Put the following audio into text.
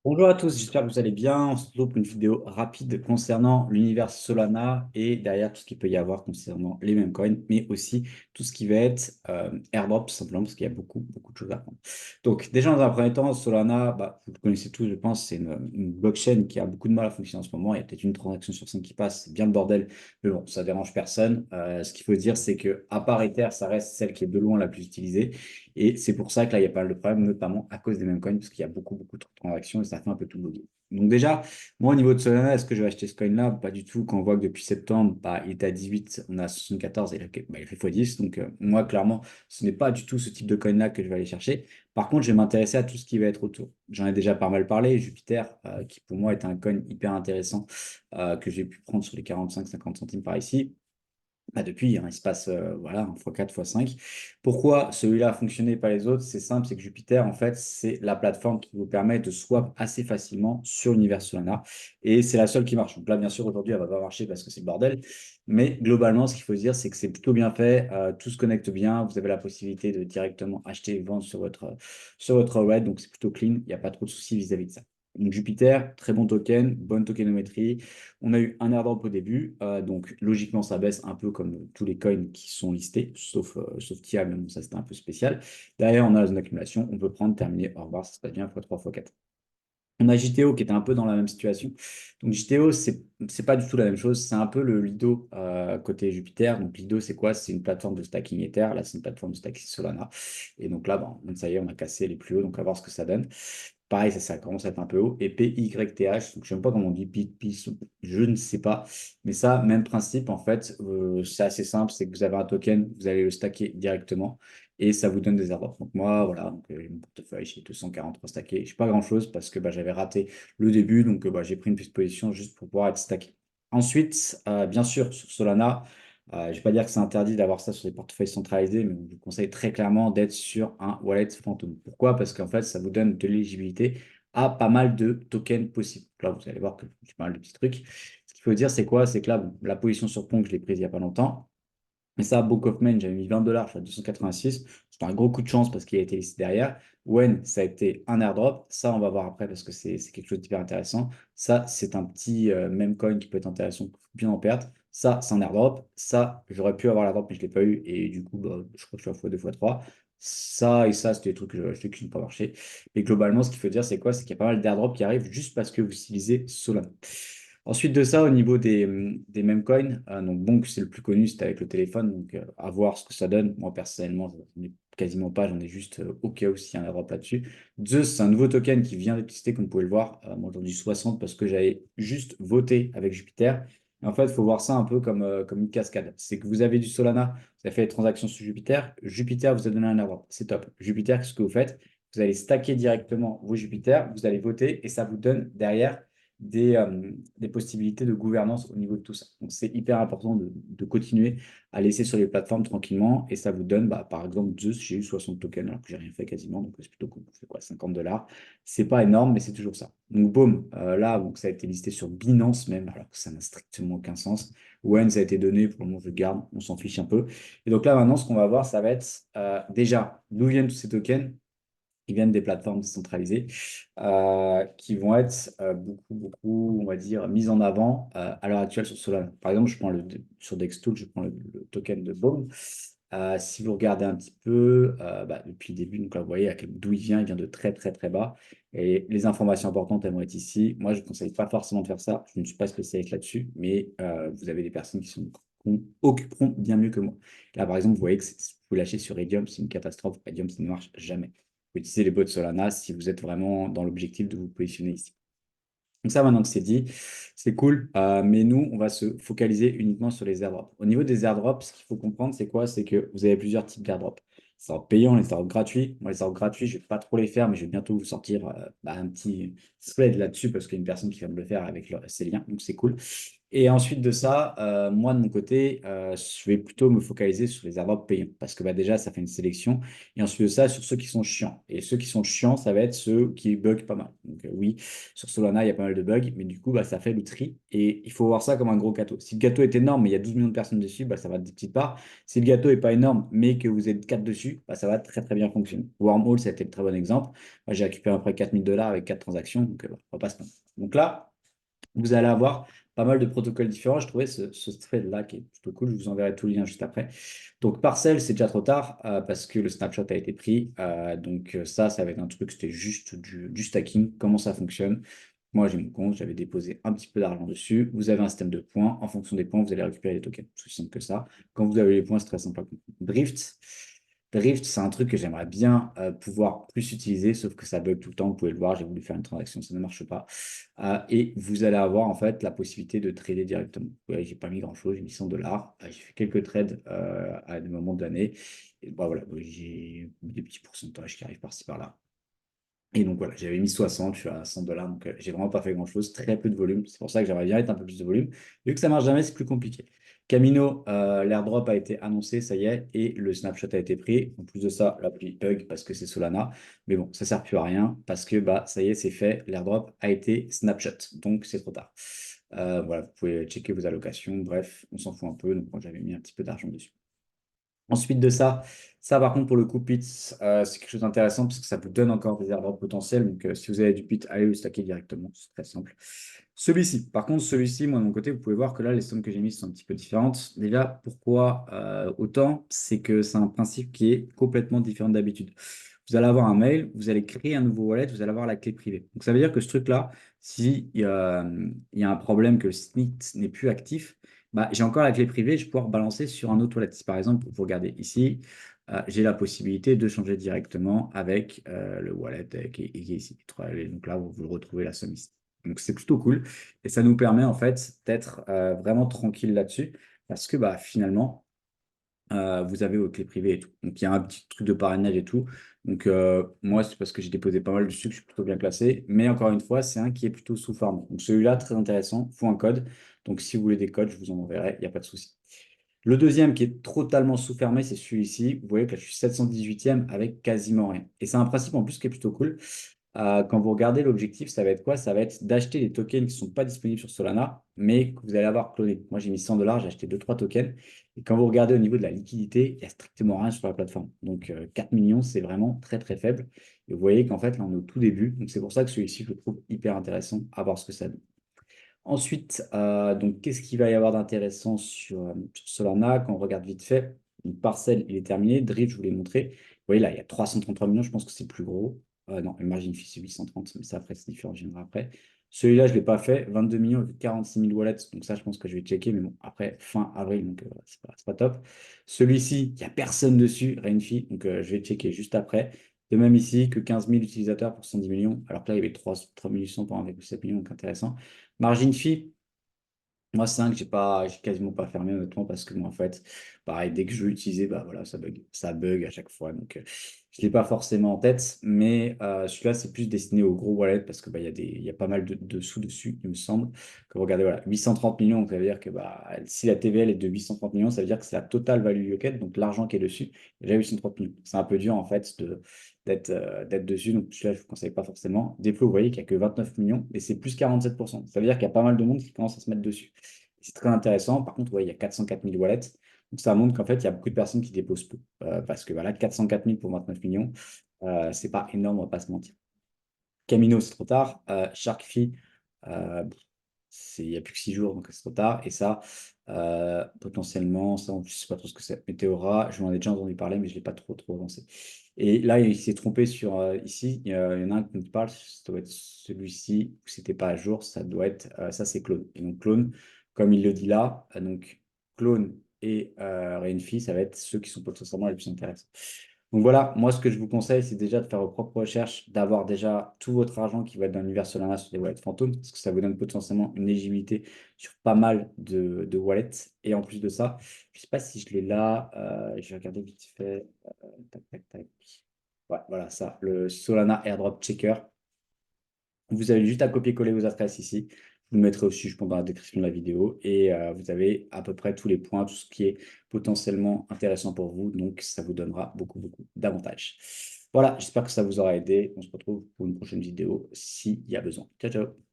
Bonjour à tous, j'espère que vous allez bien. On se retrouve pour une vidéo rapide concernant l'univers Solana et derrière tout ce qu'il peut y avoir concernant les mêmes coins, mais aussi tout ce qui va être airdrop, tout simplement, parce qu'il y a beaucoup de choses à apprendre. Donc, déjà, dans un premier temps, Solana, vous le connaissez tous, je pense, c'est une blockchain qui a beaucoup de mal à fonctionner en ce moment. Il y a peut-être une transaction sur cinq qui passe, c'est bien le bordel, mais bon, ça dérange personne. Ce qu'il faut dire, c'est que à part Ether, ça reste celle qui est de loin la plus utilisée. Et c'est pour ça que là, il y a pas mal de problèmes, notamment à cause des mêmes coins, parce qu'il y a beaucoup de transactions et ça fait un peu tout bugger. Donc déjà, moi, au niveau de Solana, est-ce que je vais acheter ce coin-là? Pas du tout. Quand on voit que depuis septembre, il était à 18, on a 74 et il fait x10. Donc moi, clairement, ce n'est pas du tout ce type de coin-là que je vais aller chercher. Par contre, je vais m'intéresser à tout ce qui va être autour. J'en ai déjà pas mal parlé. Jupiter, qui pour moi est un coin hyper intéressant que j'ai pu prendre sur les 45-50 centimes par ici. Depuis, hein, il se passe voilà, 1 x 4 x 5. Pourquoi celui-là a fonctionné, pas les autres? C'est simple, c'est que Jupiter, en fait, c'est la plateforme qui vous permet de swap assez facilement sur l'univers Solana. Et c'est la seule qui marche. Donc là, bien sûr, aujourd'hui, elle va pas marcher parce que c'est le bordel. Mais globalement, ce qu'il faut se dire, c'est que c'est plutôt bien fait. Tout se connecte bien. Vous avez la possibilité de directement acheter et vendre sur votre wallet. Donc c'est plutôt clean. Il n'y a pas trop de soucis vis-à-vis de ça. Donc Jupiter, très bon token, bonne tokenométrie. On a eu un airdrop au début, donc logiquement ça baisse un peu comme tous les coins qui sont listés, sauf TIA, mais bon, ça c'était un peu spécial. Derrière, on a la zone d'accumulation, on peut prendre, terminer, au revoir, ça se passe bien, x3, x4. On a JTO qui était un peu dans la même situation. Donc JTO, c'est pas du tout la même chose. C'est un peu le Lido côté Jupiter. Donc Lido, c'est quoi? C'est une plateforme de stacking Ether. Là, c'est une plateforme de stacking Solana. Et donc là, bon, ça y est, on a cassé les plus hauts. Donc, à voir ce que ça donne. Pareil, ça commence à être un peu haut. Et PYTH, donc je ne sais pas comment on dit, je ne sais pas. Mais ça, même principe, en fait, c'est assez simple. C'est que vous avez un token, vous allez le stacker directement et ça vous donne des airdrops. Donc moi, voilà, donc, mon portefeuille, j'ai 243 stackés. Je n'ai pas grand-chose parce que j'avais raté le début, donc j'ai pris une petite position juste pour pouvoir être stacké. Ensuite, bien sûr, sur Solana, je ne vais pas dire que c'est interdit d'avoir ça sur des portefeuilles centralisés, mais je vous conseille très clairement d'être sur un wallet fantôme. Pourquoi? Parce qu'en fait, ça vous donne de l'éligibilité à pas mal de tokens possibles. Là, vous allez voir que j'ai pas mal de petits trucs. Ce qu'il faut dire, c'est quoi? C'est que là, bon, la position sur Ponk, je l'ai prise il n'y a pas longtemps. Mais ça, Book of Men, j'avais mis 20 $, je suis à 286. C'était un gros coup de chance parce qu'il a été listé derrière. When, ça a été un airdrop. Ça, on va voir après parce que c'est quelque chose d'hyper intéressant. Ça, c'est un petit meme coin qui peut être intéressant, bien en perdre. Ça, c'est un airdrop. Ça, j'aurais pu avoir l'airdrop, mais je ne l'ai pas eu. Et du coup, je crois que je suis à x2, x3. Ça et ça, c'était des trucs que j'ai achetés qui n'ont pas marché. Et globalement, ce qu'il faut dire, c'est quoi? C'est qu'il y a pas mal d'airdrops qui arrivent juste parce que vous utilisez Solana. Ensuite de ça, au niveau des mêmes coins, donc Bonk, c'est le plus connu, c'était avec le téléphone, donc à voir ce que ça donne. Moi, personnellement, je n'en ai quasiment pas, j'en ai juste au cas où s'il y a un airdrop là-dessus. Zeus, c'est un nouveau token qui vient d'être listé, comme vous pouvez le voir. Moi, j'en ai 60 parce que j'avais juste voté avec Jupiter. Et en fait, il faut voir ça un peu comme une cascade. C'est que vous avez du Solana, vous avez fait des transactions sur Jupiter. Jupiter vous a donné un airdrop. C'est top. Jupiter, qu'est-ce que vous faites? Vous allez stacker directement vos Jupiter, vous allez voter et ça vous donne derrière des possibilités de gouvernance au niveau de tout ça. Donc, c'est hyper important de continuer à laisser sur les plateformes tranquillement et ça vous donne, par exemple, Zeus, j'ai eu 60 tokens alors que j'ai rien fait quasiment, donc c'est plutôt cool. C'est quoi, 50 $? C'est pas énorme, mais c'est toujours ça. Donc, boum, là, donc, ça a été listé sur Binance même, alors que ça n'a strictement aucun sens. When ça a été donné, pour le moment, je le garde, on s'en fiche un peu. Et donc là, maintenant, ce qu'on va voir, ça va être déjà d'où viennent tous ces tokens qui viennent des plateformes décentralisées, qui vont être beaucoup, on va dire, mises en avant à l'heure actuelle sur Solana. Par exemple, sur Dextool, je prends le token de Baume. Si vous regardez un petit peu, depuis le début, donc là, vous voyez d'où il vient de très bas. Et les informations importantes, elles vont être ici. Moi, je ne conseille pas forcément de faire ça. Je ne suis pas spécialiste là-dessus, mais vous avez des personnes qui occuperont bien mieux que moi. Là, par exemple, vous voyez que vous lâchez sur Radium, c'est une catastrophe. Radium, ça ne marche jamais utiliser les bots Solana si vous êtes vraiment dans l'objectif de vous positionner ici. Donc ça, maintenant que c'est dit, c'est cool, mais nous, on va se focaliser uniquement sur les airdrops. Au niveau des airdrops, ce qu'il faut comprendre, c'est quoi? C'est que vous avez plusieurs types d'airdrops. Les airdrops payants, les airdrops gratuits. Moi, les airdrops gratuits, je ne vais pas trop les faire, mais je vais bientôt vous sortir un petit thread là-dessus parce qu'il y a une personne qui vient de le faire avec ses liens, donc c'est cool. Et ensuite de ça, moi de mon côté, je vais plutôt me focaliser sur les airdrops payants parce que bah, déjà, ça fait une sélection. Et ensuite de ça, sur ceux qui sont chiants. Et ceux qui sont chiants, ça va être ceux qui bug pas mal. Donc oui, sur Solana, il y a pas mal de bugs, mais du coup, bah, ça fait le tri. Et il faut voir ça comme un gros gâteau. Si le gâteau est énorme, mais il y a 12 millions de personnes dessus, bah, ça va être des petites parts. Si le gâteau est pas énorme, mais que vous êtes 4 dessus, bah, ça va très très bien fonctionner. Wormhole, ça a été le très bon exemple. Moi, j'ai récupéré à peu près 4000 $ avec 4 transactions, donc on va pas se plaindre. Donc là, vous allez avoir pas mal de protocoles différents. Je trouvais ce thread-là qui est plutôt cool. Je vous enverrai tout le lien juste après. Donc, Parcel, c'est déjà trop tard parce que le snapshot a été pris. Donc, ça va être un truc, c'était juste du stacking. Comment ça fonctionne? Moi, j'ai mon compte, j'avais déposé un petit peu d'argent dessus. Vous avez un système de points. En fonction des points, vous allez récupérer les tokens. C'est aussi simple que ça. Quand vous avez les points, c'est très simple à comprendre. Drift. Drift, c'est un truc que j'aimerais bien pouvoir plus utiliser, sauf que ça bug tout le temps. Vous pouvez le voir, j'ai voulu faire une transaction, ça ne marche pas. Et vous allez avoir en fait la possibilité de trader directement. Ouais, j'ai pas mis grand-chose, j'ai mis 100 $. J'ai fait quelques trades à des moments de l'année. Et bah, voilà, j'ai des petits pourcentages qui arrivent par-ci par-là. Et donc voilà, j'avais mis 60, je suis à 100 $, donc j'ai vraiment pas fait grand-chose, très peu de volume. C'est pour ça que j'aimerais bien être un peu plus de volume. Vu que ça marche jamais, c'est plus compliqué. Camino, l'airdrop a été annoncé, ça y est, et le snapshot a été pris. En plus de ça, l'appli bug parce que c'est Solana. Mais bon, ça sert plus à rien parce que bah ça y est, c'est fait. L'airdrop a été snapshot, donc c'est trop tard. Voilà, vous pouvez checker vos allocations. Bref, on s'en fout un peu. Donc moi, j'avais mis un petit peu d'argent dessus. Ensuite de ça, ça par contre pour le coup PIT, c'est quelque chose d'intéressant parce que ça vous donne encore des airdrops potentiels. Donc si vous avez du PIT, allez le stacker directement, c'est très simple. Celui-ci, par contre, celui-ci, moi de mon côté, vous pouvez voir que là, les sommes que j'ai mises sont un petit peu différentes. Déjà, pourquoi autant? C'est que c'est un principe qui est complètement différent d'habitude. Vous allez avoir un mail, vous allez créer un nouveau wallet, vous allez avoir la clé privée. Donc ça veut dire que ce truc-là, si il y a un problème que le site n'est plus actif, bah, j'ai encore la clé privée, je vais pouvoir balancer sur un autre wallet. Si par exemple, vous regardez ici, j'ai la possibilité de changer directement avec le wallet qui est ici. Et donc là, vous retrouvez la somme ici. Donc c'est plutôt cool. Et ça nous permet en fait d'être vraiment tranquille là-dessus parce que bah, finalement, vous avez vos clés privées et tout. Donc il y a un petit truc de parrainage et tout. Donc moi, c'est parce que j'ai déposé pas mal dessus que je suis plutôt bien classé. Mais encore une fois, c'est un qui est plutôt sous forme. Donc celui-là, très intéressant, il faut un code. Donc si vous voulez des codes, je vous en enverrai, il n'y a pas de souci. Le deuxième qui est totalement sous-fermé, c'est celui-ci. Vous voyez que là, je suis 718e avec quasiment rien. Et c'est un principe en plus qui est plutôt cool. Quand vous regardez l'objectif, ça va être quoi? Ça va être d'acheter des tokens qui ne sont pas disponibles sur Solana, mais que vous allez avoir cloné. Moi, j'ai mis 100 $, j'ai acheté 2-3 tokens. Et quand vous regardez au niveau de la liquidité, il n'y a strictement rien sur la plateforme. Donc, 4 millions, c'est vraiment très, très faible. Et vous voyez qu'en fait, là, on est au tout début. Donc, c'est pour ça que celui-ci, je le trouve hyper intéressant à voir ce que ça donne. Ensuite, donc, qu'est-ce qu'il va y avoir d'intéressant sur Solana? Quand on regarde vite fait, une parcelle, il est terminé. Drift, je vous l'ai montré. Vous voyez là, il y a 333 millions, je pense que c'est le plus gros. Non, le margin fee, c'est 830, mais ça, après, c'est différent, je viendrai après. Celui-là, je ne l'ai pas fait. 22 millions avec 46 000 wallets. Donc, ça, je pense que je vais checker. Mais bon, après, fin avril, donc c'est pas top. Celui-ci, il n'y a personne dessus, Rainfi. Donc, je vais checker juste après. De même ici, que 15 000 utilisateurs pour 110 millions. Alors que là, il y avait 3 800 pour 1,7 million, donc intéressant. Margin fee, moi 5 j'ai quasiment pas fermé honnêtement parce que moi en fait, pareil, dès que je veux utiliser, bah voilà, ça bug. Ça bug à chaque fois. Donc je l'ai pas forcément en tête, mais celui-là, c'est plus destiné aux gros wallets parce que bah, il y a pas mal de sous dessus, il me semble. Que vous regardez, voilà, 830 millions, donc ça veut dire que bah, si la TVL est de 830 millions, ça veut dire que c'est la total value locket, donc l'argent qui est dessus, déjà 830 millions. C'est un peu dur en fait d'être dessus, donc celui-là, je ne vous conseille pas forcément. Déplo, vous voyez qu'il n'y a que 29 millions et c'est plus 47%. Ça veut dire qu'il y a pas mal de monde qui commence à se mettre dessus. C'est très intéressant. Par contre, ouais, il y a 404 000 wallets. Donc, ça montre qu'en fait, il y a beaucoup de personnes qui déposent peu. Parce que voilà, 404 000 pour 29 millions, c'est pas énorme, on va pas se mentir. Camino, c'est trop tard. Sharkfi, euh, il n'y a plus que 6 jours, donc c'est trop tard. Et ça, potentiellement, ça, je ne sais pas trop ce que c'est. Meteora, je m'en ai déjà entendu parler, mais je ne l'ai pas trop avancé. Et là, il s'est trompé sur ici. Il y en a un qui nous parle, ça doit être celui-ci, où c'était pas à jour, ça doit être, ça c'est clone. Et donc clone, comme il le dit là, donc clone et Rainfi, ça va être ceux qui sont potentiellement les plus intéressants. Donc voilà, moi ce que je vous conseille, c'est déjà de faire vos propres recherches, d'avoir déjà tout votre argent qui va être dans l'univers Solana sur des wallets fantômes, parce que ça vous donne potentiellement une légibilité sur pas mal de wallets. Et en plus de ça, je ne sais pas si je l'ai là, je vais regarder vite fait. Tac, tac, tac. Ouais, voilà ça, le Solana Airdrop Checker. Vous avez juste à copier-coller vos adresses ici. vous le mettrez aussi, je pense, dans la description de la vidéo. Et vous avez à peu près tous les points, tout ce qui est potentiellement intéressant pour vous. Donc, ça vous donnera beaucoup, beaucoup d'avantages. Voilà, j'espère que ça vous aura aidé. On se retrouve pour une prochaine vidéo s'il y a besoin. Ciao, ciao.